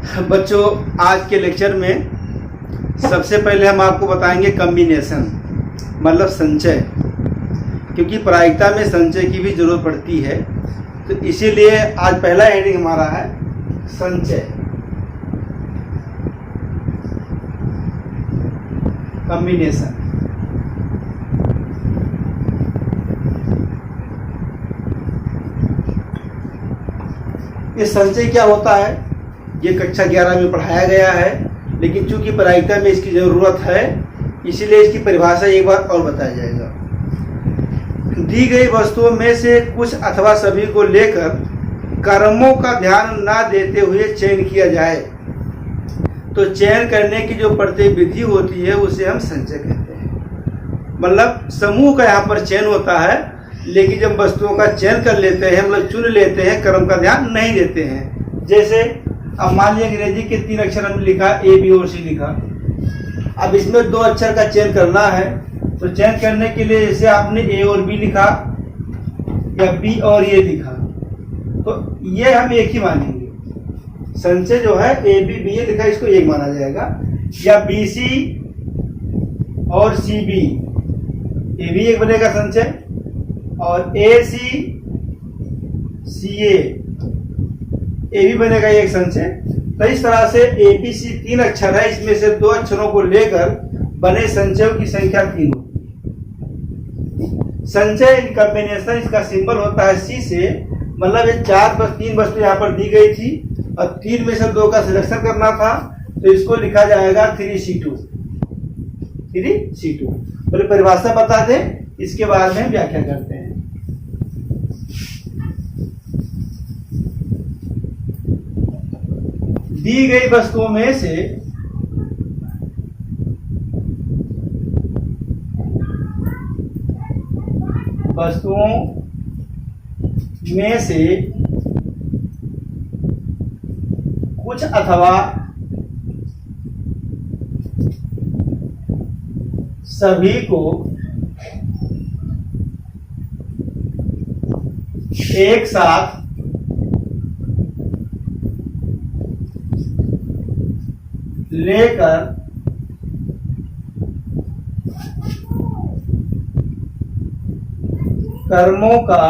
बच्चों, आज के लेक्चर में सबसे पहले हम आपको बताएंगे कम्बिनेशन मतलब संचय, क्योंकि प्रायिकता में संचय की भी जरूरत पड़ती है। तो इसीलिए आज पहला हेडिंग हमारा है संचय, कम्बिनेशन। ये संचय क्या होता है, ये कक्षा 11 में पढ़ाया गया है, लेकिन चूंकि प्रायिकता में इसकी ज़रूरत है इसीलिए इसकी परिभाषा एक बार और बताया जाएगा। दी गई वस्तुओं में से कुछ अथवा सभी को लेकर कर्मों का ध्यान न देते हुए चयन किया जाए तो चयन करने की जो प्रत्येक विधि होती है उसे हम संचय कहते हैं। मतलब समूह का यहाँ पर चयन होता है, लेकिन जब वस्तुओं का चयन कर लेते हैं, मतलब चुन लेते हैं, कर्म का ध्यान नहीं देते हैं। जैसे अब मान लिया अंग्रेजी के 3 अक्षर हमने लिखा, ए बी और सी लिखा। अब इसमें 2 अक्षर का चयन करना है, तो चयन करने के लिए जैसे आपने ए और बी लिखा या बी और ए लिखा, तो ये हम एक ही मानेंगे। संचय जो है ए बी बी ए लिखा, इसको एक माना जाएगा। या बी सी और सी बी, ए भी एक बनेगा संचय, और ए सी सी ए भी बनेगा एक संचय। तो इस तरह से ए बी सी 3 अक्षर है, इसमें से 2 अक्षरों को लेकर बने संचयों की संख्या 3 होती है। संचय इन कॉम्बिनेशन, इसका सिंबल होता है सी से, मतलब ये 3 वस्तु यहाँ पर दी गई थी और 3 में से 2 का सिलेक्शन करना था, तो इसको लिखा जाएगा 3C2। तो परिभाषा बता दें, इसके बाद में व्याख्या करते हैं। दी गई वस्तुओं में से कुछ अथवा सभी को एक साथ लेकर कर्मों का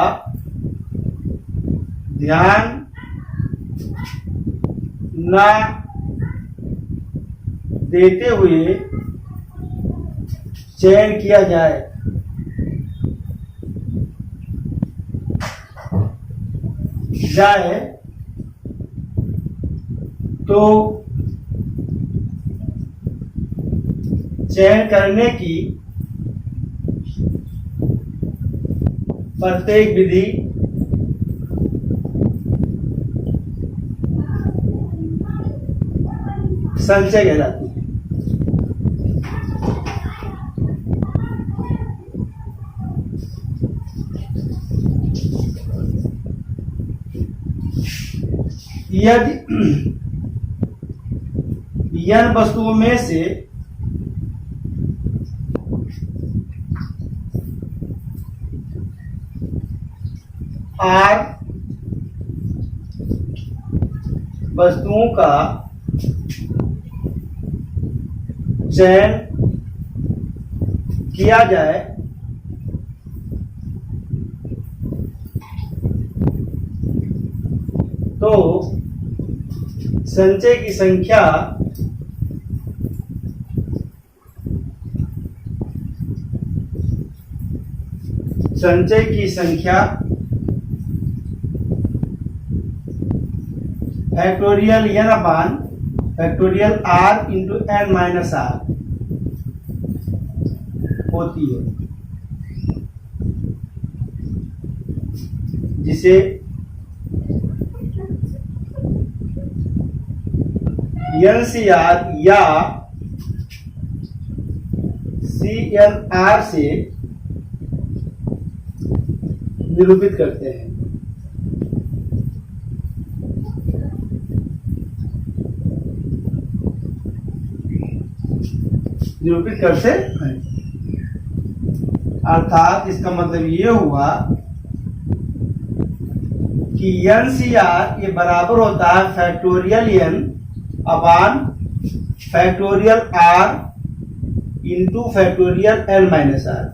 ध्यान न देते हुए चयन किया जाए तो चयन करने की प्रत्येक विधि संचय कहलाती है। यदि n वस्तुओं में से R वस्तुओं का चयन किया जाए तो संचय की संख्या factorial n upon factorial r into n minus r होती है, जिसे NCR या CNR से निरूपित करते हैं। निरूपित करते हैं अर्थात इसका मतलब ये हुआ कि NCR ये बराबर होता है factorial n upon factorial r into factorial l minus r।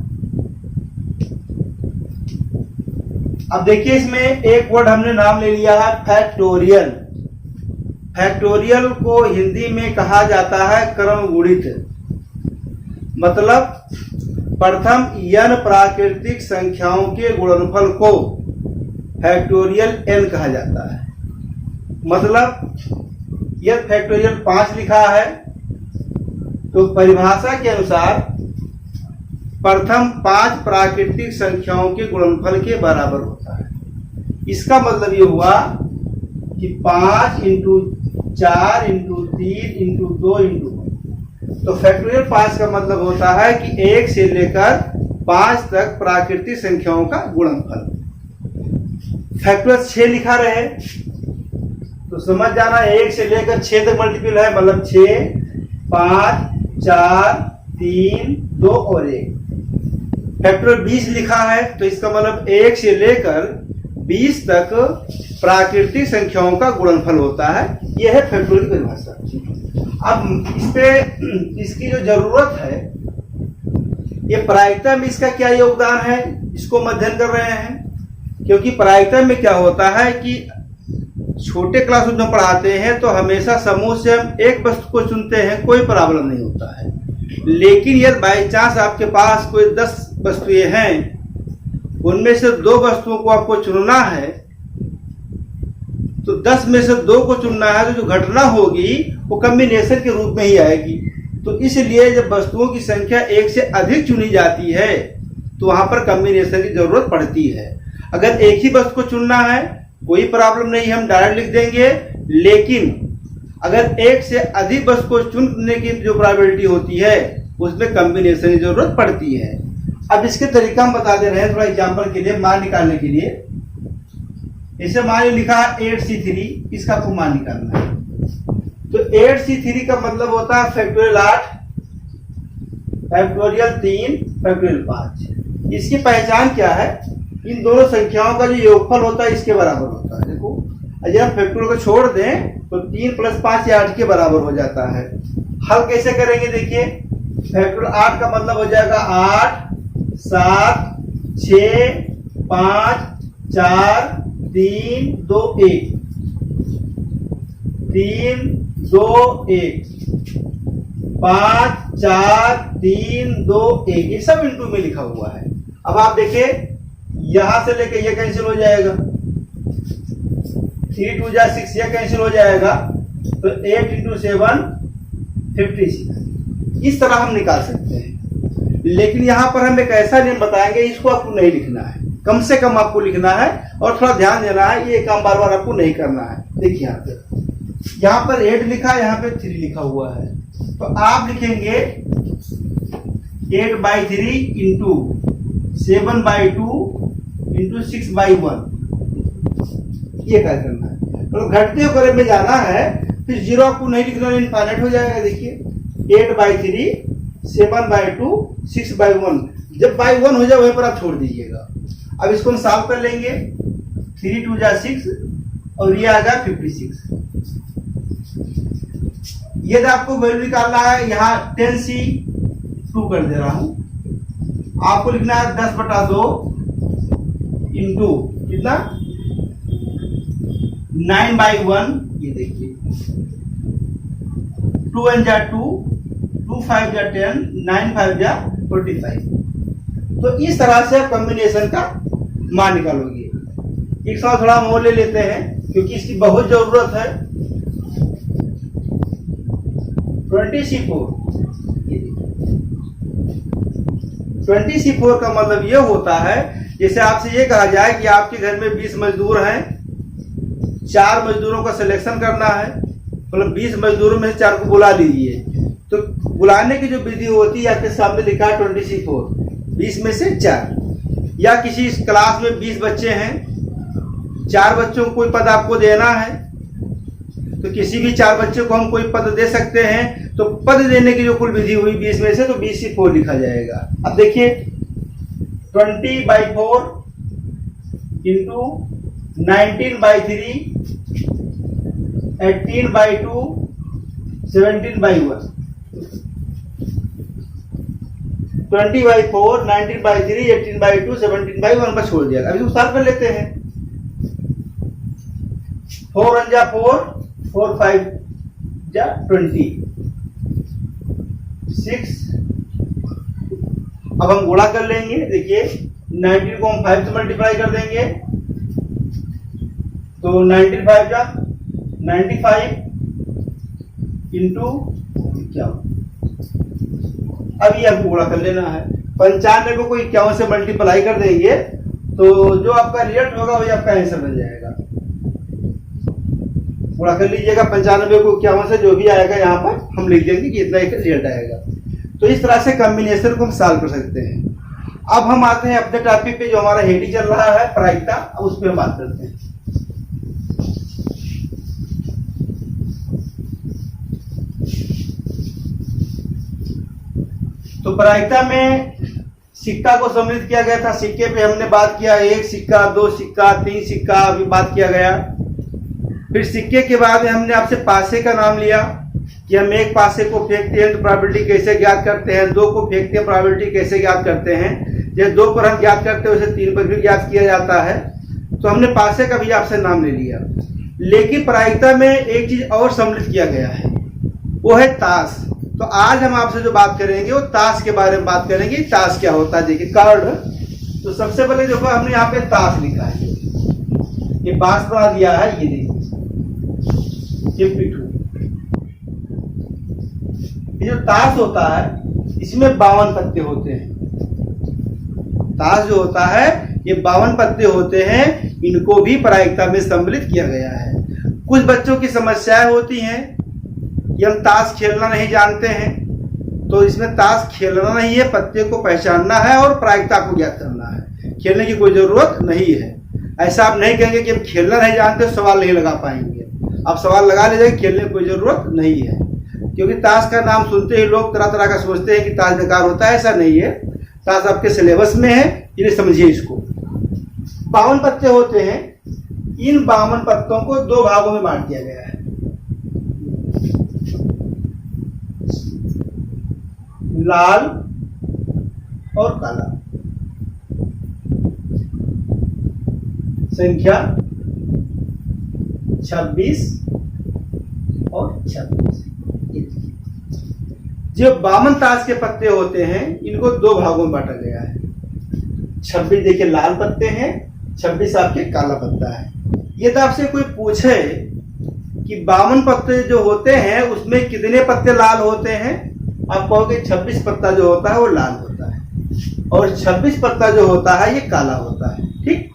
अब देखिए इसमें एक वर्ड हमने नाम ले लिया है फैक्टोरियल। फैक्टोरियल को हिंदी में कहा जाता है क्रम गुणित, मतलब प्रथम n प्राकृतिक संख्याओं के गुणनफल को फैक्टोरियल n कहा जाता है। मतलब यह फैक्टोरियल 5 लिखा है तो परिभाषा के अनुसार प्रथम 5 प्राकृतिक संख्याओं के गुणनफल के बराबर होता है। इसका मतलब ये हुआ कि 5 इंटू 4 इंटू 3 इंटू 2 इंटू 1। तो फैक्टोरियल 5 का मतलब होता है कि 1 से लेकर 5 तक प्राकृतिक संख्याओं का गुणनफल। फैक्टोरियल 6 लिखा रहे तो समझ जाना 1 से लेकर 6 तक मल्टीपल है, मतलब 6, 5, 4, 3, 2 और 1। फैक्टोरियल 20 लिखा है तो इसका मतलब 1 से लेकर 20 तक प्राकृतिक संख्याओं का गुणनफल होता है। यह है फैक्टोरियल की परिभाषा। अब इस पे इसकी जो जरूरत है, ये प्रायिकता में इसका क्या योगदान है, इसको अध्ययन कर रहे हैं। क्योंकि प्रायिकता में क्या होता है कि छोटे क्लास में पढ़ाते हैं तो हमेशा समूह से हम एक वस्तु को चुनते हैं, कोई प्रॉब्लम नहीं होता है। लेकिन यदि बाई चांस आपके पास कोई 10 वस्तुएं हैं, उनमें से 2 वस्तुओं को आपको चुनना है, तो 10 में से 2 को चुनना है तो जो घटना होगी वो कॉम्बिनेशन के रूप में ही आएगी। तो इसलिए जब वस्तुओं की संख्या 1 से अधिक चुनी जाती है तो वहां पर कॉम्बिनेशन की जरूरत पड़ती है। अगर एक ही वस्तु को चुनना है कोई प्रॉब्लम नहीं, हम डायरेक्ट लिख देंगे। लेकिन अगर 1 से अधिक वस्तु को चुनने की जो प्रोबेबिलिटी होती है उसमें कॉम्बिनेशन की जरूरत पड़ती है। अब इसके तरीका हम बता दे रहे हैं थोड़ा एग्जांपल के लिए, मान निकालने के लिए। इसे मान लिखा 8C3, इसका आपको मान निकालना है। तो 8C3 का मतलब होता है फैक्टोरियल 8, फैक्टोरियल 3, फैक्टोरियल 5। इसकी पहचान क्या है, इन दोनों संख्याओं का जो योगफल होता है इसके बराबर होता है। देखो अगर हम फैक्टोरियल को छोड़ दें तो 3 + 5 या 8 के बराबर हो जाता है। हल कैसे करेंगे, देखिए फैक्टोरियल 8 का मतलब हो जाएगा 8, 7, 6, 5, 4, 3, 2, 1, 3, 2, 1, 5, 4, 3, 2, 1, ये सब इंटू में लिखा हुआ है। अब आप देखिए यहां से लेके ये कैंसिल हो जाएगा, 3 × 2 = 6, ये कैंसिल हो जाएगा। तो 8 × 7 56। इस तरह हम निकाल सकते हैं। लेकिन यहां पर हम एक ऐसा नियम बताएंगे, इसको आपको नहीं लिखना है, कम से कम आपको लिखना है और थोड़ा ध्यान देना है, ये काम बार बार आपको नहीं करना है। देखिए यहाँ पर 8 लिखा है, यहाँ पे 3 लिखा हुआ है, तो आप लिखेंगे 8/3 इंटू 7/2 इंटू 6/1। ये क्या करना है, तो घटते हुए क्रम में जाना है, फिर 0 आपको नहीं लिखना, इनफाइनाइट हो जाएगा। देखिए 8/3, 7/2, 6/1। जब बाई 1 हो जाए वहीं पर आप छोड़ दीजिएगा। अब इसको हम सॉल्व कर लेंगे, 3 × 2 = 6 और ये आ गया 56। यदि आपको वैल्यू निकालना है, यहाँ 10C2 कर दे रहा हूं, आपको लिखना है 10/2 इंटू कितना 9/1। ये देखिए 2 × 1 = 2, 2 × 5 = 10, 9 × 5 = 45। तो इस तरह से आप कॉम्बिनेशन का मान निकालोगे। एक साथ थोड़ा मोल ले लेते हैं क्योंकि इसकी बहुत जरूरत है। 20C4, 20C4 का मतलब ये होता है, जैसे आपसे ये कहा जाए कि आपके घर में 20 मजदूर हैं, 4 मजदूरों का सिलेक्शन करना है, मतलब 20 मजदूरों में से 4 को बुला लीजिए। तो बुलाने की जो विधि होती है आपके सामने लिखा है 20C4, 20 में से 4। या किसी क्लास में 20 बच्चे हैं, 4 बच्चों को कोई पद आपको देना है, तो किसी भी 4 बच्चे को हम कोई पद दे सकते हैं। तो पद देने की जो कुल विधि हुई 20 में से, तो 20C4 लिखा जाएगा। अब देखिए 20/4 इंटू 19/3, 18/2 17/1, 20/4, 19/3, 18/2, 17/1 पर छोड़ दिया। अभी साफ कर लेते हैं। 4 1 जा 4, 4 5 जा 20, 6। अब हम गुणा कर लेंगे। देखिए 19 को हम 5 से मल्टीप्लाई कर देंगे तो 19 5 जा 95 इंटू 51। अब ये आपको गुणा कर लेना है। 95 को कोई 51 से मल्टीप्लाई कर देंगे तो जो आपका रिजल्ट होगा वही आपका आंसर बन जाएगा। गुणा कर लीजिएगा 95 को 51 से, जो भी आएगा यहाँ पर हम लिख देंगे कि इतना एक रिजल्ट आएगा। तो इस तरह से कॉम्बिनेशन को हम सॉल्व कर सकते हैं। अब हम आते हैं अपने टॉपिक पे, जो हमारा हेडिंग चल रहा है प्रायिकता, उस पर हम बात करते हैं। तो प्रायिकता में सिक्का को सम्मिलित किया गया था। सिक्के पे हमने बात किया 1 सिक्का, 2 सिक्का, 3 सिक्का, अभी बात किया गया। फिर सिक्के के बाद में हमने आपसे पासे का नाम लिया कि हम एक पासे को फेंकते हैं तो प्रोबेबिलिटी कैसे ज्ञात करते हैं, 2 को फेंकते हैं प्रोबेबिलिटी कैसे ज्ञात करते हैं। जैसे 2 पर हम ज्ञात करते हैं वैसे 3 पर भी ज्ञात किया जाता है। तो हमने पासे का भी आपसे नाम ले लिया। लेकिन प्रायिकता में एक चीज और सम्मिलित किया गया है, वो है ताश। तो आज हम आपसे जो बात करेंगे वो ताश के बारे में बात करेंगे। ताश क्या होता है, देखिए कार्ड। तो सबसे पहले देखो हमने यहाँ पे ताश लिखा है, ये बांस बना दिया है, ये देखिए ये पिट्ठू। ये जो ताश होता है इसमें 52 पत्ते होते हैं। ताश जो होता है ये 52 पत्ते होते हैं। इनको भी प्रायिकता में सम्मिलित किया गया है। कुछ बच्चों की समस्याएं होती हैं कि हम ताश खेलना नहीं जानते हैं, तो इसमें ताश खेलना नहीं है, पत्ते को पहचानना है और प्रायिकता को ज्ञात करना है। खेलने की कोई जरूरत नहीं है। ऐसा आप नहीं कहेंगे कि हम खेलना नहीं जानते, सवाल नहीं लगा पाएंगे। आप सवाल लगा लीजिए, खेलने की कोई जरूरत नहीं है। क्योंकि ताश का नाम सुनते ही लोग तरह तरह का सोचते हैं कि ताश बेकार होता है। ऐसा नहीं है, ताश आपके सिलेबस में है, इन्हें समझिए। इसको 52 पत्ते होते हैं। इन 52 पत्तों को 2 भागों में बांट दिया गया है, लाल और काला। संख्या 26 और 26। जो 52 ताश के पत्ते होते हैं इनको 2 भागों में बांटा गया है। 26 देखिए लाल पत्ते हैं, 26 आपके काला पत्ता है। ये तो आपसे कोई पूछे कि 52 पत्ते जो होते हैं उसमें कितने पत्ते लाल होते हैं, आप कहोगे 26 पत्ता जो होता है वो लाल होता है और 26 पत्ता जो होता है ये काला होता है। ठीक,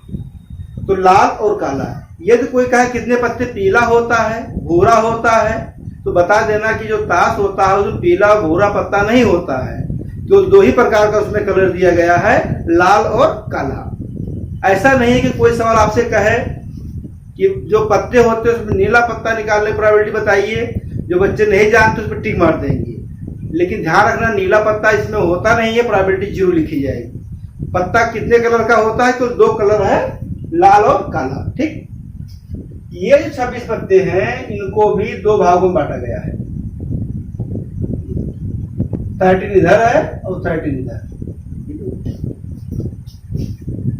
तो लाल और काला। यदि कोई कहे कितने पत्ते पीला होता है, भूरा होता है, तो बता देना कि जो ताश होता है उसमें पीला और भूरा पत्ता नहीं होता है। तो 2 ही प्रकार का उसमें कलर दिया गया है, लाल और काला। ऐसा नहीं है कि कोई सवाल आपसे कहे कि जो पत्ते होते हैं उसमें नीला पत्ता निकालने की प्रोबेबिलिटी बताइए, जो बच्चे नहीं जानते उस पर टिक मार देंगे। लेकिन ध्यान रखना नीला पत्ता इसमें होता नहीं है, प्रोबेबिलिटी 0 लिखी जाएगी। पत्ता कितने कलर का होता है, तो 2 कलर है, लाल और काला। ठीक, ये जो 26 पत्ते हैं इनको भी 2 भागों में बांटा गया है। 13 इधर है और 13 इधर।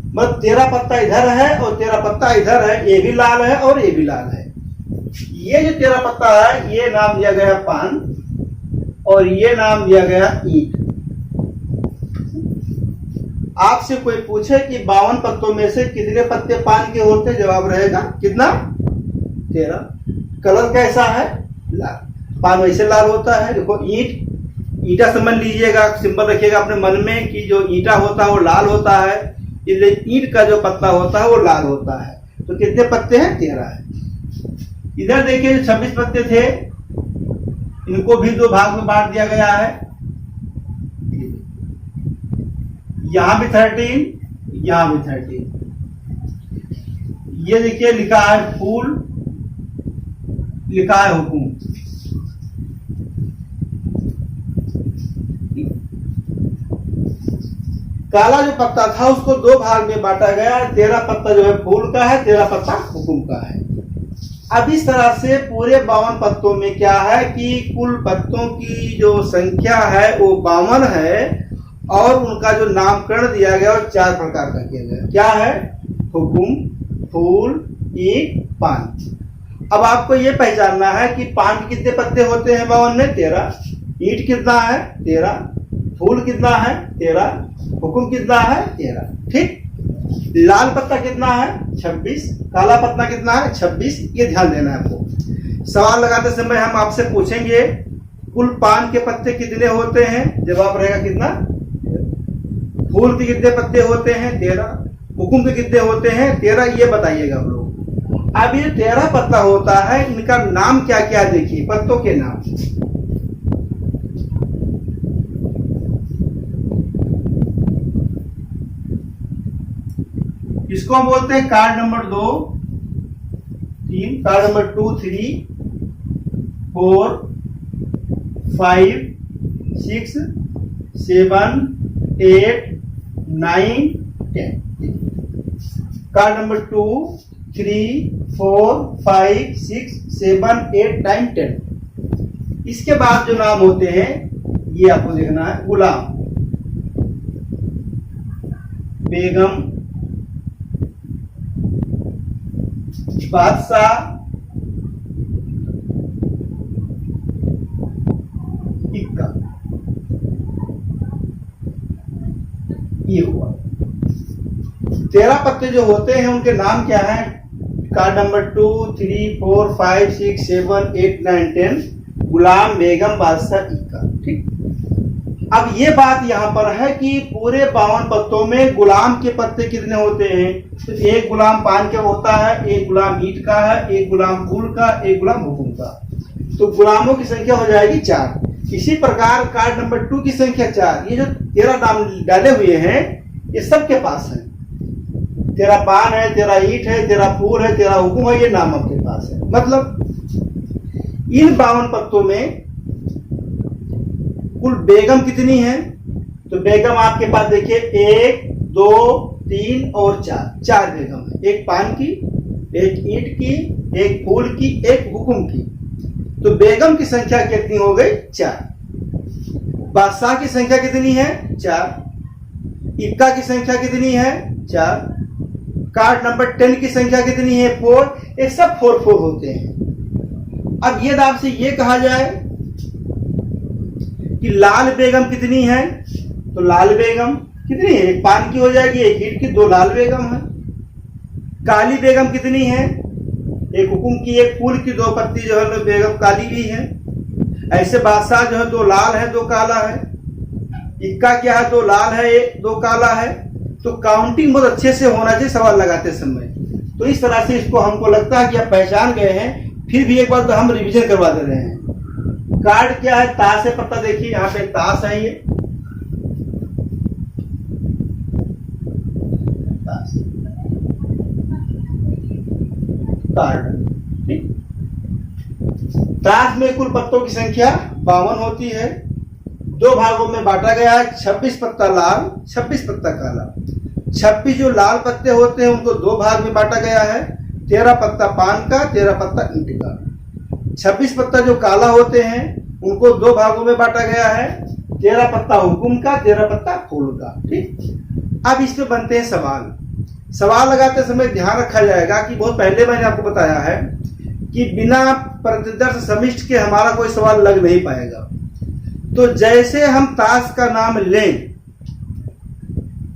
मतलब 13 पत्ता इधर है और 13 पत्ता इधर है। ये भी लाल है और ये भी लाल है। ये जो 13 पत्ता है ये नाम दिया गया पान और ये नाम दिया गया ईंट। आपसे कोई पूछे कि 52 पत्तों में से कितने पत्ते पान के होते, जवाब रहेगा कितना, 13। कलर कैसा है, लाल। पान वैसे लाल होता है। देखो ईंट, ईटा समझ लीजिएगा, सिंबल रखिएगा अपने मन में कि जो ईटा होता है वो लाल होता है, इसलिए ईंट का जो पत्ता होता है वो लाल होता है। तो कितने पत्ते हैं, 13 है। इधर देखिए 26 पत्ते थे, इनको भी 2 भाग में बांट दिया गया है। यहां भी 13, यहां भी 13। ये देखिए लिखा है फूल, लिखा है हुकुम। काला जो पत्ता था उसको 2 भाग में बांटा गया है। 13 पत्ता जो है फूल का है, 13 पत्ता हुकुम का है। अब इस तरह से पूरे 52 पत्तों में क्या है कि कुल पत्तों की जो संख्या है वो 52 है और उनका जो नामकरण दिया गया वो 4 प्रकार का किया गया। क्या है? हुकुम, फूल, ईंट, पान। अब आपको ये पहचानना है कि पान के कितने पत्ते होते हैं 52 में? 13। ईंट कितना है? 13। फूल कितना है? 13। हुकुम कितना है? 13। ठीक। लाल पत्ता कितना है? 26। काला पत्ता कितना है? 26। ये ध्यान देना है आपको। सवाल लगाते समय हम आपसे पूछेंगे कुल पान के पत्ते कितने होते हैं? जवाब रहेगा कितना? फूल के कितने पत्ते होते हैं? 13। हुकुम के कितने होते हैं? 13। ये बताइएगा आप लोग। अब ये 13 पत्ता होता है, इनका नाम क्या क्या देखिए, पत्तों के नाम। इसको हम बोलते हैं card number 2, 3, card number 2, 3, 4, 5, 6, 7, 8, 9, 10। Card number 2, 3, 4, 5, 6, 7, 8, 9, 10। इसके बाद जो नाम होते हैं ये आपको देखना है। गुलाम, बेगम, बादशाह, इक्का। ये हुआ 13 पत्ते जो होते हैं उनके नाम क्या है? Card number 2, 3, 4, 5, 6, 7, 8, 9, 10। गुलाम, बेगम, बादशाह, इक्का। ठीक। अब ये बात यहाँ पर है कि पूरे 52 पत्तों में गुलाम के पत्ते कितने होते हैं? तो एक गुलाम पान का होता है, एक गुलाम ईंट का है, एक गुलाम फूल का, एक गुलाम हुकुम का। तो गुलामों की संख्या हो जाएगी 4। इसी प्रकार कार्ड नंबर 2 की संख्या 4। ये जो 13 नाम डाले हुए हैं ये सबके पास है। 13 पान है, 13 ईंट है, 13 फूल है, 13 हुकुम है, ये नाम आपके पास है। मतलब इन 52 पत्तों में कुल बेगम कितनी है? तो बेगम आपके पास देखिए 1, 2, 3 और 4 बेगम है। एक पान की, एक ईंट की, एक फूल की, एक हुकुम की। तो बेगम की संख्या कितनी हो गई? 4। बादशाह की संख्या कितनी है? 4। इक्का की संख्या कितनी है? 4। कार्ड नंबर 10 की संख्या कितनी है? 4। ये सब 4 होते हैं। अब ये दाब से ये कहा जाए कि लाल बेगम कितनी है? तो लाल बेगम कितनी है? एक पान की हो जाएगी, एक ईंट की, 2 लाल बेगम है। काली बेगम कितनी है? एक हुकुम की, एक फूल की, 2 पत्ती जो है बेगम काली भी है। ऐसे बादशाह जो है 2 लाल है, 2 काला है। इक्का क्या है? 2 लाल है, 2 काला है। तो काउंटिंग बहुत अच्छे से होना चाहिए सवाल लगाते समय। तो इस तरह से इसको हमको लगता है कि आप पहचान गए हैं। फिर भी एक बार तो हम रिवीजन करवा दे रहे हैं। कार्ड क्या है? ताश है। पत्ता देखिए यहाँ पे ताश है। ये कार्ड। ठीक। ताश में कुल पत्तों की संख्या 52 होती है। 2 भागों में बांटा गया है। 26 पत्ता लाल, 26 पत्ता काला। 26 जो लाल पत्ते होते हैं उनको 2 भाग में बांटा गया है। 13 पत्ता पान का, 13 पत्ता ईंट का। 26 पत्ता जो काला होते हैं उनको 2 भागों में बांटा गया है। 13 पत्ता हुकुम का, 13 पत्ता फूल का। ठीक। अब इस पे बनते हैं सवाल। सवाल लगाते समय ध्यान रखा जाएगा कि बहुत पहले मैंने आपको बताया है कि बिना प्रतिदर्श समिष्ट के हमारा कोई सवाल लग नहीं पाएगा। तो जैसे हम ताश का नाम लें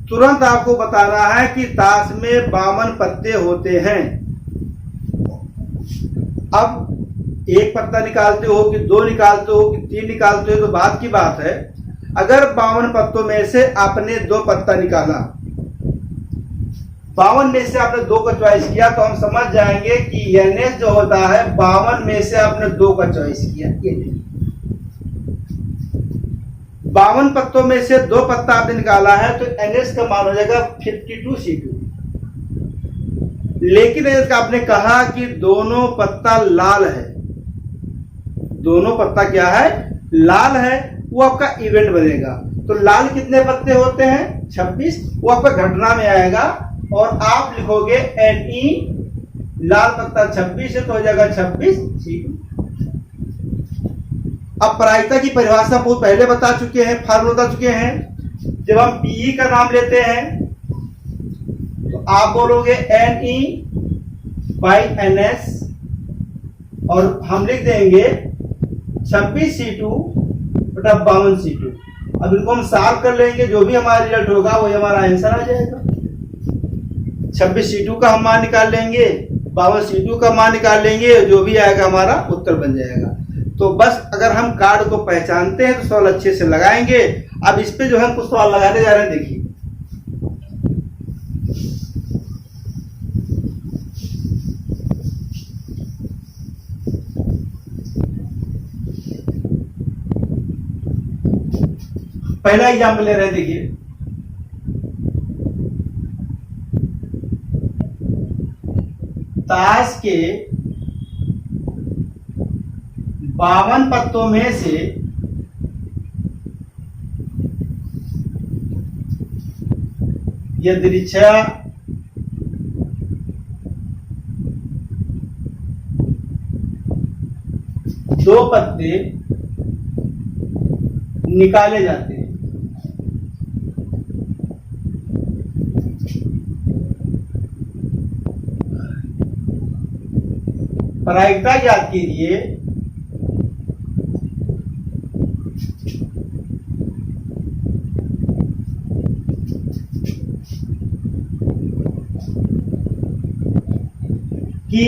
तुरंत आपको बताना है कि ताश में 52 पत्ते होते हैं। अब 1 पत्ता निकालते हो कि 2 निकालते हो कि 3 निकालते हो तो बात की बात है। अगर 52 पत्तों में से आपने 2 पत्ता निकाला, 52 में से आपने 2 का चॉइस किया, तो हम समझ जाएंगे कि एनएस जो होता है 52 में से आपने 2 का चॉइस किया। ये 52 पत्तों में से 2 पत्ता आपने निकाला है तो एनएस का मान हो जाएगा 52C2। लेकिन आपने कहा कि दोनों पत्ता लाल है, दोनों पत्ता क्या है? लाल है, वो आपका इवेंट बनेगा। तो लाल कितने पत्ते होते हैं? 26। वो आपका घटना में आएगा और आप लिखोगे NE लाल पत्ता 26 है तो हो जाएगा 26 C2। अब प्रायिकता की परिभाषा बहुत पहले बता चुके हैं, फार्मूला बता चुके हैं। जब हम पीई का नाम लेते हैं तो आप बोलोगे Ne/Ns और हम लिख देंगे 26 C2 बटा 52 C2। अब इनको हम सॉल्व कर लेंगे, जो भी हमारा रिजल्ट होगा वही हमारा आंसर आ जाएगा। 26 C2 का हम मान निकाल लेंगे, 52 C2 का मान निकाल लेंगे, जो भी आएगा हमारा उत्तर बन जाएगा। तो बस अगर हम कार्ड को पहचानते हैं तो सवाल अच्छे से लगाएंगे। अब इस पे जो है कुछ सवाल लगाने जा रहे हैं, देखिए। पहला एग्जाम्पल ले रहे हैं, देखिए। ताश के 52 पत्तों में से यदृच्छा दो पत्ते निकाले जाते हैं। प्रायिकता ज्ञात कीजिए कि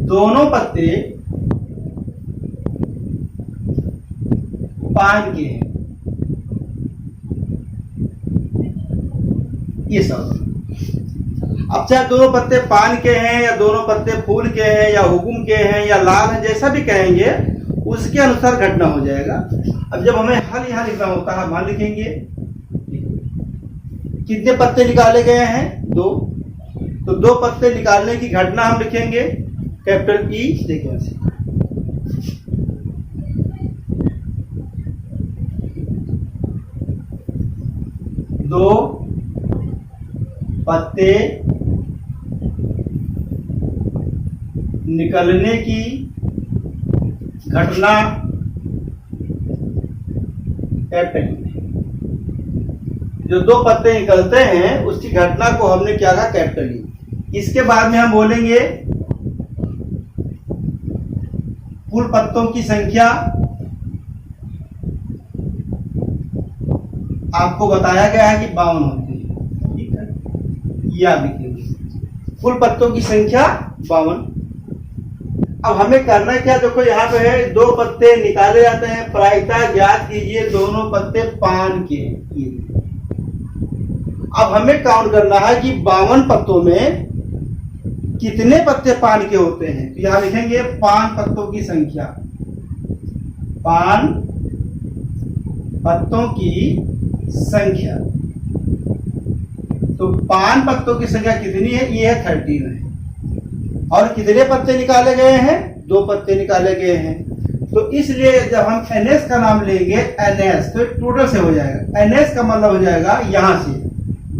दोनों पत्ते पान के हैं। ये सब अब चाहे दोनों पत्ते पान के हैं या दोनों पत्ते फूल के हैं या हुकुम के हैं या लाल हैं, जैसा भी कहेंगे उसके अनुसार घटना हो जाएगा। अब जब हमें हल यहां लिखना होता है, मान लिखेंगे कितने पत्ते निकाले गए हैं, 2। तो 2 पत्ते निकालने की घटना हम लिखेंगे कैपिटल ई। देखिए 2 पत्ते निकलने की घटना कैपिटल। जो 2 पत्ते निकलते हैं उसकी घटना को हमने क्या कहा, कैपिटल ई। इसके बाद में हम बोलेंगे कुल पत्तों की संख्या आपको बताया गया है कि 52 होती है, ठीक है। ये आप लिखेंगे कुल पत्तों की संख्या 52। अब हमें करना क्या, देखो यहाँ पे है 2 पत्ते निकाले जाते हैं, प्रायिकता ज्ञात कीजिए दोनों पत्ते पान के। अब हमें काउंट करना है कि 52 पत्तों में कितने पत्ते पान के होते हैं। तो यहां लिखेंगे पान पत्तों की संख्या, पान पत्तों की संख्या। तो पान पत्तों की संख्या कितनी है, ये है 13 है। और कितने पत्ते निकाले गए हैं, 2 पत्ते निकाले गए हैं। तो इसलिए जब हम NS का नाम लेंगे, NS तो टोटल से हो जाएगा। NS का मतलब हो जाएगा यहां से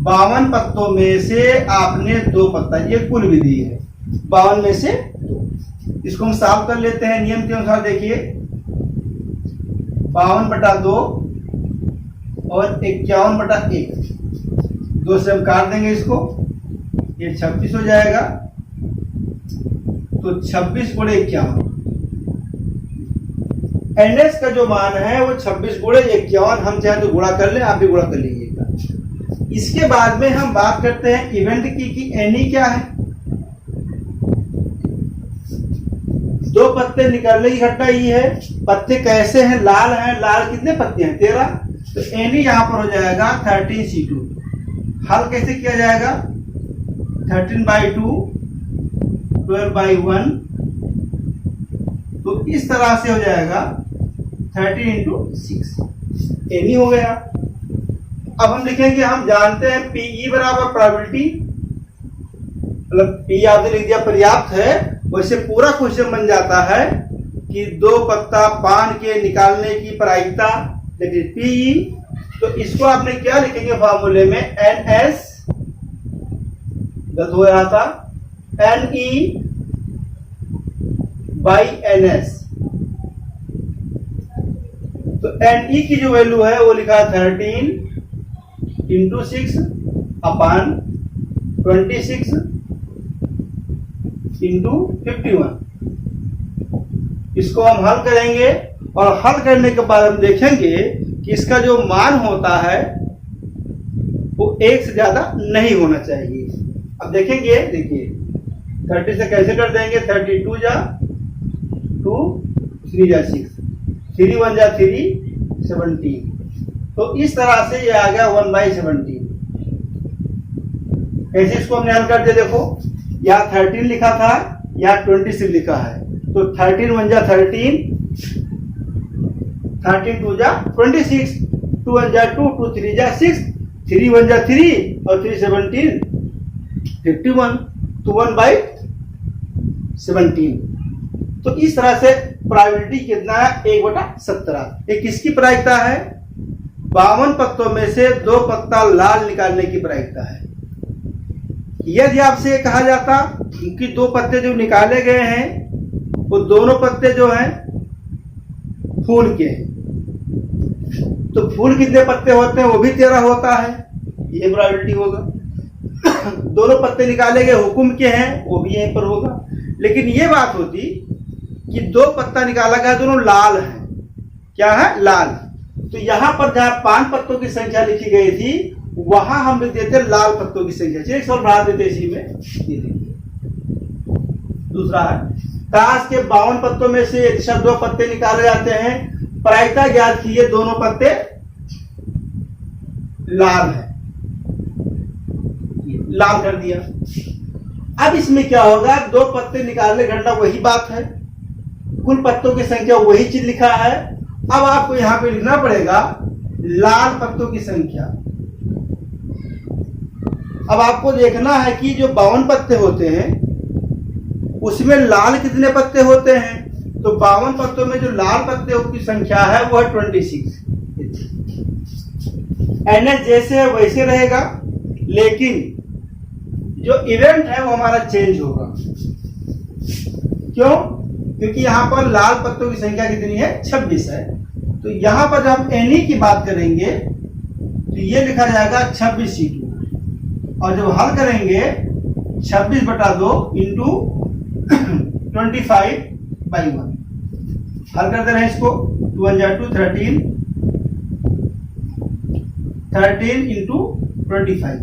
52 पत्तों में से आपने 2 पत्ता, ये कुल विधि है 52 में से 2। इसको हम सॉल्व कर लेते हैं नियम के अनुसार। देखिए 52/2 और 51/1, 2 से हम काट देंगे इसको, ये 26 हो जाएगा। तो 26 गुणे 51, NS का जो मान है वो 26 गुणे 51। हम चाहे तो गुणा कर लें, आप भी गुणा कर लीजिएगा। इसके बाद में हम बात करते हैं इवेंट की कि NE क्या है। 2 पत्ते निकलने की घटना ये है। पत्ते कैसे हैं, लाल हैं। लाल कितने पत्ते हैं, 13। तो NE यहां पर हो जाएगा 13C2। हल कैसे किया जाएगा, 13/2 12/1। तो इस तरह से हो जाएगा 13 × 6, NE हो गया। अब हम लिखेंगे, हम जानते हैं PE बराबर प्रोबेबिलिटी, मतलब P आपने लिख दिया पर्याप्त है। वैसे पूरा क्वेश्चन बन जाता है कि 2 पत्ता पान के निकालने की प्रायिकता, लेकिन PE। तो इसको आपने क्या लिखेंगे फॉर्मूले में, NS तो हो रहा था NE बाई NS। तो NE की जो वैल्यू है वो लिखा 13 इंटू 6 अपान 26 इंटू 51। इसको हम हल करेंगे और हल करने के बाद हम देखेंगे कि इसका जो मान होता है वो 1 से ज्यादा नहीं होना चाहिए। अब देखेंगे, देखिए 30 से कैसे कर देंगे, 32 जा 2, 3 जा 6, 3 1 जा 3, 17। तो इस तरह से ये आ गया 1/17। कैसे इसको हमने हल कर दिया, देखो यहाँ 13 लिखा था, यहाँ 26 लिखा है। तो 13 1 जा 13, 13 2 जा 26, 2 1 जा 2, 2 3 जा 6, 3 1 जा 3 और 3 17 51। तो 1/17। तो इस तरह से प्रायोरिटी कितना है, 1/17। ये किसकी प्रायिकता है, 52 पत्तों में से 2 पत्ता लाल निकालने की प्रायिकता है। यदि आपसे कहा जाता कि 2 पत्ते जो निकाले गए हैं वो दोनों पत्ते जो हैं फूल के, तो फूल कितने पत्ते होते हैं, वो भी 13 होता है, ये प्रायोरिटी होगा। दोनों पत्ते निकाले गए हुक्म के हैं, वो भी यहीं पर होगा। लेकिन ये बात होती कि 2 पत्ता निकाला गया, दोनों लाल हैं। क्या है, लाल। तो यहां पर जहां 5 पत्तों की संख्या लिखी गई थी वहां हम लिख देते लाल पत्तों की संख्या। चलिए 1 सवाल बढ़ा देते इसी में। ये देखिए दूसरा है, ताश के 52 पत्तों में से एक 2 पत्ते निकाले जाते हैं, प्रायिकता ज्ञात कीजिए, दोनों पत्ते लाल है, लाल कर दिया। अब इसमें क्या होगा, 2 पत्ते निकालने घंटा वही बात है, कुल पत्तों की संख्या वही चीज लिखा है। अब आपको यहां पे लिखना पड़ेगा लाल पत्तों की संख्या। अब आपको देखना है कि जो 52 पत्ते होते हैं उसमें लाल कितने पत्ते होते हैं। तो 52 पत्तों में जो लाल पत्ते की संख्या है वो है 26। NS जैसे है वैसे रहेगा, लेकिन जो इवेंट है वो हमारा चेंज होगा। क्यों, क्योंकि यहां पर लाल पत्तों की संख्या कितनी है, 26 है। तो यहां पर जब हम NE की बात करेंगे तो ये लिखा जाएगा 26C2, और जब हल करेंगे 26/2 इंटू 25/1 हल करते रहे इसको। 2 1 जा 2, 13 इंटू 25।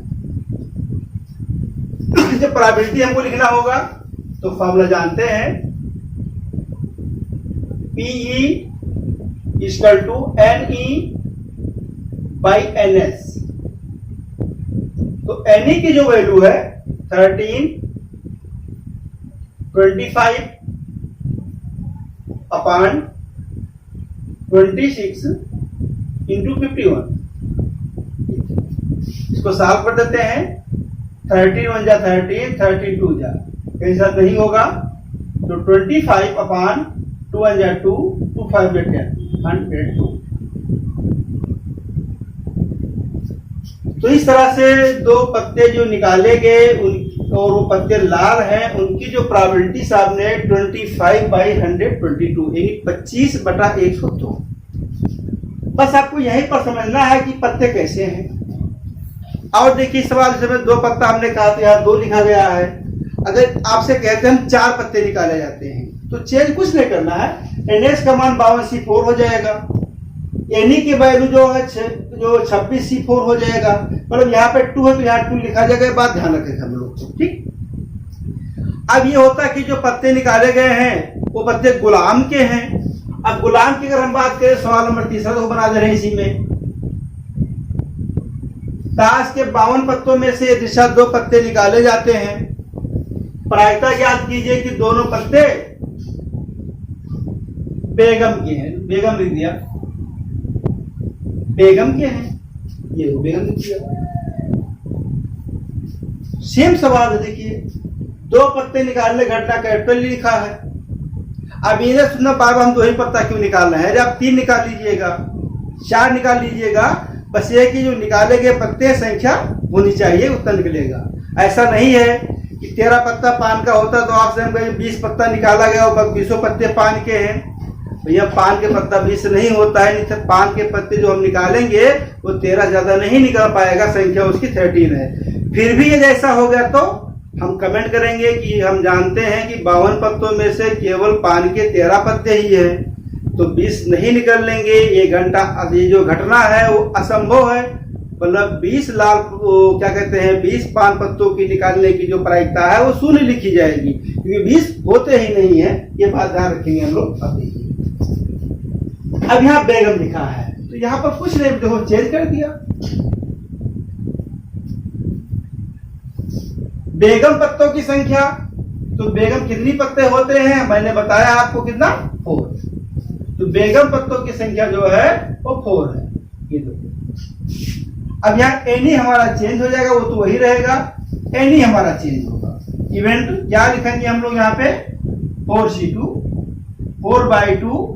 जब प्रोबेबिलिटी हमको लिखना होगा तो फॉर्मूला जानते हैं, PE = NE बाई NS। तो NE की जो वैल्यू है 13, 25 अपान 26 इंटू 51। इसको सॉल्व कर देते हैं। 13 1 जा 13, 13 2 जा, कहीं साथ नहीं होगा, तो 25 अपान 2 1 जा 2, 2 5 जा 10, 102। तो इस तरह से 2 पत्ते जो निकाले गए और वो पत्ते लाल हैं, उनकी जो प्रोबेबिलिटी साहब ने 25/122 यानी 25/102। बस आपको यहीं पर समझना है कि पत्ते कैसे हैं। और देखिए सवाल में 2 पत्ता हमने कहा था, यहाँ 2 लिखा गया है। अगर आपसे कहते हैं हम 4 पत्ते निकाले जाते हैं तो चेंज कुछ नहीं करना है, NS का मान 52C4 हो जाएगा, NE की वैल्यू जो है जो 26C4 हो जाएगा। मतलब यहाँ पे 2 है तो यहाँ 2 लिखा जाएगा। बात ध्यान रखेगा हम लोग, ठीक। अब ये होता है कि जो पत्ते निकाले गए हैं वो पत्ते गुलाम के हैं। अब गुलाम की अगर हम बात करें, सवाल नंबर 3 तो बना दे रहे हैं इसी में। ताश के 52 पत्तों में से दिशा 2 पत्ते निकाले जाते हैं, प्रायिकता ज्ञात कीजिए कि दोनों पत्ते बेगम के हैं। बेगम लिख दिया, बेगम के हैं, ये बेगम लिख दिया। सेम सवाल है, देखिए 2 पत्ते निकालने घटना कैपिटल लिखा है। अब ये सुनना बार-बार हम 2 ही पत्ता क्यों निकालना है, आप 3 निकाल लीजिएगा, 4 निकाल लीजिएगा, बस ये कि जो निकाले गए पत्ते संख्या होनी चाहिए, उत्तर निकलेगा। ऐसा नहीं है कि 13 पत्ता पान का होता तो आपसे हम कहें 20 पत्ता निकाला गया और 20 पत्ते पान के हैं। भैया पान के पत्ता 20 नहीं होता है, नहीं तो पान के पत्ते जो हम निकालेंगे वो 13 ज्यादा नहीं निकल पाएगा, संख्या उसकी 13 है। फिर भी ये जैसा हो गया तो हम कमेंट करेंगे कि हम जानते हैं कि 52 पत्तों में से केवल पान के 13 पत्ते ही है, तो 20 नहीं निकल लेंगे। ये जो घटना है वो असंभव है। मतलब 20 लाल क्या कहते हैं 20 पान पत्तों की निकालने की जो प्रायिकता है वो शून्य लिखी जाएगी, क्योंकि 20 होते ही नहीं है। ये बात ध्यान रखेंगे हम लोग। अब यहाँ बेगम लिखा है तो यहाँ पर कुछ नहीं, देखो चेंज कर दिया। बेगम पत्तों की संख्या, तो बेगम कितनी पत्ते होते हैं मैंने बताया आपको कितना 4। तो बेगम पत्तों की संख्या जो है वो 4 है। ये दो। अब यहाँ एनी हमारा चेंज हो जाएगा, वो तो वही रहेगा, एनी हमारा चेंज होगा। इवेंट क्या लिखेंगे हम लोग यहाँ पे 4C2 4/2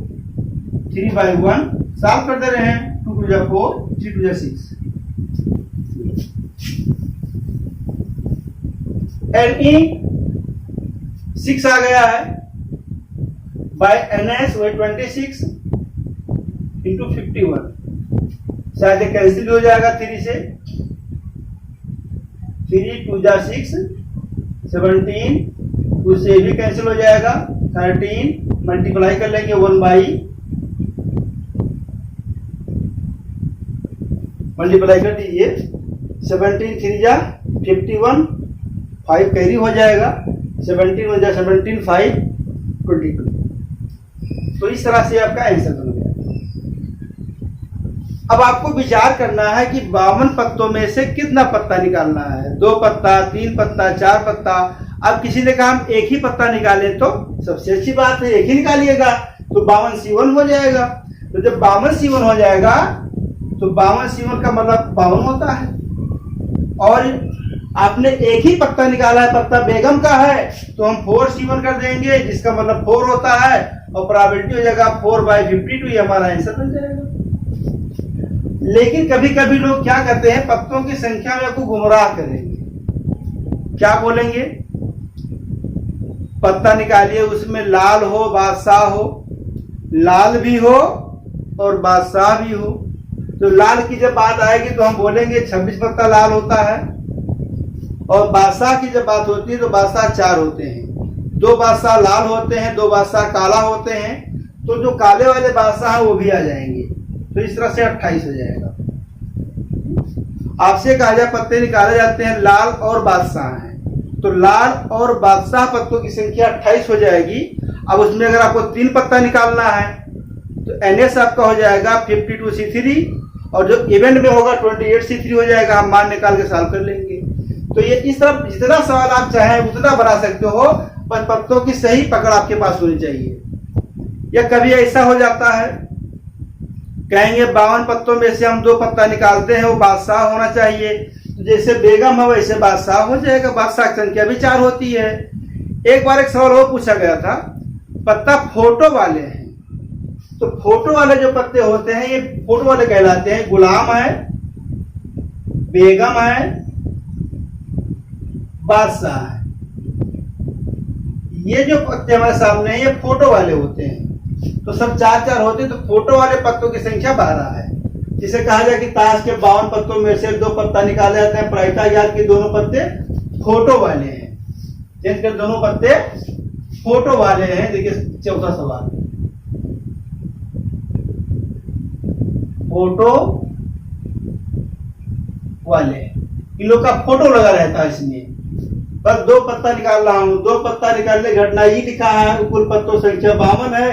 3/1 सॉल्व कर दे रहे हैं। 2 2 4 3 2 6 NE 6 आ गया है बाय NS वही 26 इंटू 51 शायद कैंसिल हो जाएगा 3 से। 3 2 6 17 2 से भी कैंसिल हो जाएगा 13 मल्टीप्लाई कर लेंगे 1 मल्टीप्लाई कर दीजिए 17 3 51 5 कैरी हो जाएगा 17 हो जाए 17 5 22। तो इस तरह से आपका आंसर बन गया। अब आपको विचार करना है कि 52 पत्तों में से कितना पत्ता निकालना है, 2 पत्ता 3 पत्ता 4 पत्ता। अब किसी ने कहा हम एक ही पत्ता निकालें, तो सबसे अच्छी बात है एक ही निकालिएगा, तो 52C1 हो जाएगा। तो जब 52C1 हो जाएगा तो 52C1 का मतलब 52 होता है। और आपने एक ही पत्ता निकाला है, पत्ता बेगम का है, तो हम 4C1 कर देंगे जिसका मतलब 4 होता है और प्रोबेबिलिटी हो जाएगा 4/52। ये हमारा आंसर बन जाएगा। लेकिन कभी कभी लोग क्या करते हैं, पत्तों की संख्या में आपको गुमराह करेंगे। क्या बोलेंगे, पत्ता निकालिए उसमें लाल हो बादशाह हो, लाल भी हो और बादशाह भी हो। तो लाल की जब बात आएगी तो हम बोलेंगे 26 पत्ता लाल होता है, और बादशाह की जब बात होती है तो बादशाह 4 होते हैं। 2 बादशाह लाल होते हैं, 2 बादशाह काला होते हैं, तो जो काले वाले बादशाह हैं वो भी आ जाएंगे। तो इस तरह से 28 हो जाएगा। आपसे कहा जाए पत्ते निकाले जाते हैं लाल और बादशाह हैं, तो लाल और बादशाह पत्तों की संख्या 28 हो जाएगी। अब उसमें अगर आपको 3 पत्ता निकालना है तो NS आपका हो जाएगा 52C3, और जो इवेंट में होगा 28C3 हो जाएगा। हम मान निकाल के सॉल्व कर लेंगे। तो ये इस तरह जितना सवाल आप चाहें उतना बना सकते हो, पर पत्तों की सही पकड़ आपके पास होनी चाहिए। या कभी ऐसा हो जाता है, कहेंगे 52 पत्तों में से हम 2 पत्ता निकालते हैं, वो बादशाह होना चाहिए। तो जैसे बेगम है वैसे बादशाह हो जाएगा, बादशाह की संख्या भी 4 होती है। एक बार एक सवाल और पूछा गया था, पत्ता फोटो वाले हैं, तो फोटो वाले जो पत्ते होते हैं ये फोटो वाले कहलाते हैं। गुलाम है, बेगम है, बादशाह है। ये जो पत्ते हमारे सामने हैं ये फोटो वाले होते हैं। तो सब 4 होते हैं, तो फोटो वाले पत्तों की संख्या 12 है। जिसे कहा जाए कि ताश के 52 पत्तों में से 2 पत्ता निकाले जाते हैं, प्रायिकता याद की दोनों पत्ते फोटो वाले हैं, जिनके दोनों पत्ते फोटो वाले हैं। देखिए चौथा सवाल, फोटो वाले, इन लोग का फोटो लगा रहता है इसमें। बस 2 पत्ता निकाल रहा हूं, 2 पत्ता निकालने घटना ही लिखा है, कुल पत्तों संख्या 52 है।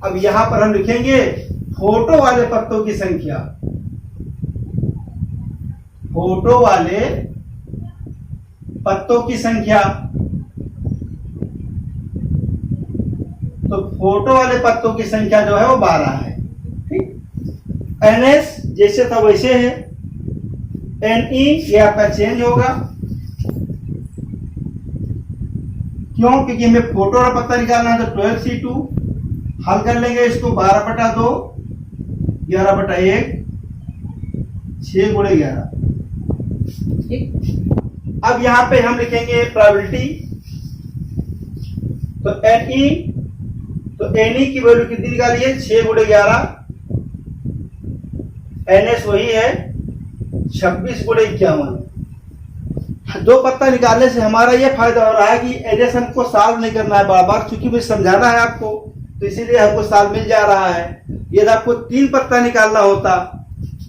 अब यहां पर हम लिखेंगे फोटो वाले पत्तों की संख्या, फोटो वाले पत्तों की संख्या। तो फोटो वाले पत्तों की संख्या जो है वो 12 है। ठीक, NS जैसे था वैसे है, NE ये आपका चेंज होगा। क्यों? क्योंकि हमें फोटो वाला पत्ता निकालना है। तो 12C2 हल कर लेंगे इसको, 12/2 11/1 6 × 11। ठीक, अब यहाँ पे हम लिखेंगे प्रोबेबिलिटी, तो एनई, तो एनई की वैल्यू कितनी निकालिए 6 × 11, एनएस वही है 26 × 51। दो पत्ता निकालने से हमारा यह फायदा हो रहा है कि एनएस हमको सॉल्व नहीं करना है बार बार, क्योंकि मुझे समझाना है आपको, तो इसीलिए हमको सॉल्व मिल जा रहा है। यदि आपको 3 पत्ता निकालना होता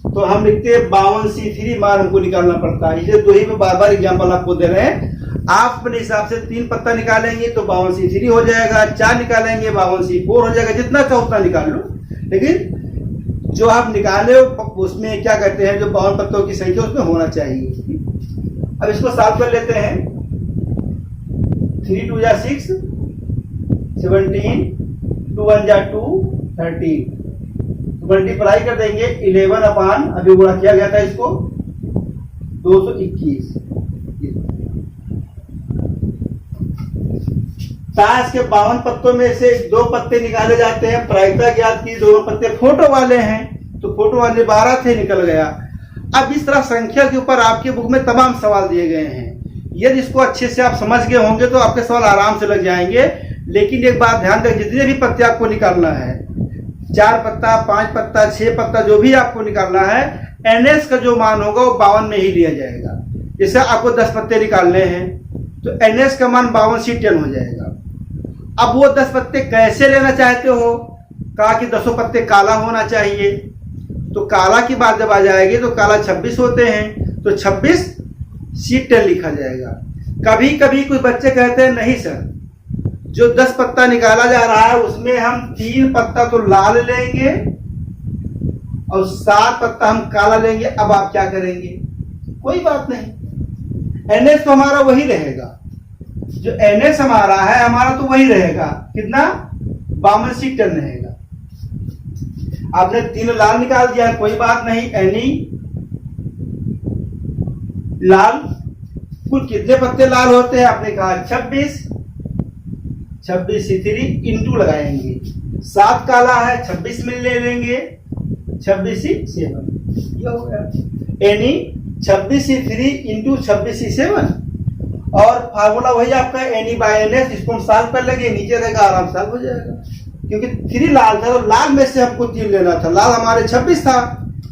तो हम लिखते 52C3 मान हमको निकालना पड़ता है। इसलिए 2 ही में बार बार एग्जाम्पल आपको दे रहे हैं। आप अपने हिसाब से 3 पत्ता निकालेंगे तो 52C3 हो जाएगा, 4 निकालेंगे 52C4 हो जाएगा, जितना चाहो उतना निकाल लो। लेकिन जो आप निकाले उसमें क्या कहते हैं, जो 52 पत्तों की संख्या उसमें होना चाहिए। अब इसको सॉल्व कर लेते हैं। 3 × 2 = 6, 17, 2 × 1 = 2, 13, मल्टीप्लाई कर देंगे 11 अभी गुणा किया गया था इसको 221। ताश के 52 पत्तों में से 2 पत्ते निकाले जाते हैं। प्रायिकता ज्ञात की, दोनों पत्ते फोटो वाले हैं, तो फोटो वाले 12 थे, निकल गया। अब इस तरह संख्या के ऊपर आपके बुक में तमाम सवाल दिए गए हैं। यदि इसको अच्छे से आप समझ गए होंगे तो आपके सवाल आराम से लग जाएंगे। लेकिन एक बात ध्यान दें, जितने भी पत्ते आपको निकालना है, 4 पत्ता, 5 पत्ता, 6 पत्ता, जो भी आपको निकालना है, एनएस का जो मान होगा वो 52 में ही लिया जाएगा। जैसे आपको 10 पत्ते निकालने हैं तो एनएस का मान 52C10 हो जाएगा। अब वो 10 पत्ते कैसे लेना चाहते हो, कहा कि 10 पत्ते काला होना चाहिए, तो काला की बात जब आ जाएगी तो काला 26 होते हैं, तो 26C10 लिखा जाएगा। कभी कभी कुछ बच्चे कहते हैं नहीं सर, जो 10 पत्ता निकाला जा रहा है उसमें हम 3 पत्ता तो लाल लेंगे और 7 पत्ता हम काला लेंगे, अब आप क्या करेंगे? कोई बात नहीं, एनएस तो हमारा वही रहेगा। जो एनएस हमारा है, हमारा तो वही रहेगा। कितना? 52C10 रहेगा। आपने 3 लाल निकाल दिया, कोई बात नहीं। एनी लाल, कुल कितने पत्ते लाल होते हैं? आपने कहा 26, 26C3 इंटू लगाएंगे, 7 काला है 26 में ले लेंगे, 26C7 ये हो गया। एनी 26C3 इंटू 26C7, और फार्मूला वही आपका NE/NS, इसको हम सॉल्व कर लेंगे, नीचे रहेगा, आराम सॉल्व हो जाएगा। क्योंकि 3 लाल था तो लाल में से हमको 3 लेना था। लाल हमारे 26 था,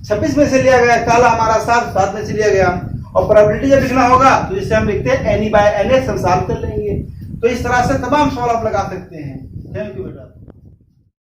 26 में से लिया गया, काला हमारा 7 में से लिया गया। और प्रोबेबिलिटी जब लिखना होगा तो इसे हम लिखते हैं NE/NS, हम सॉल्व कर लेंगे। तो इस तरह से तमाम सवाल आप लगा सकते हैं। थैंक यू बेटा।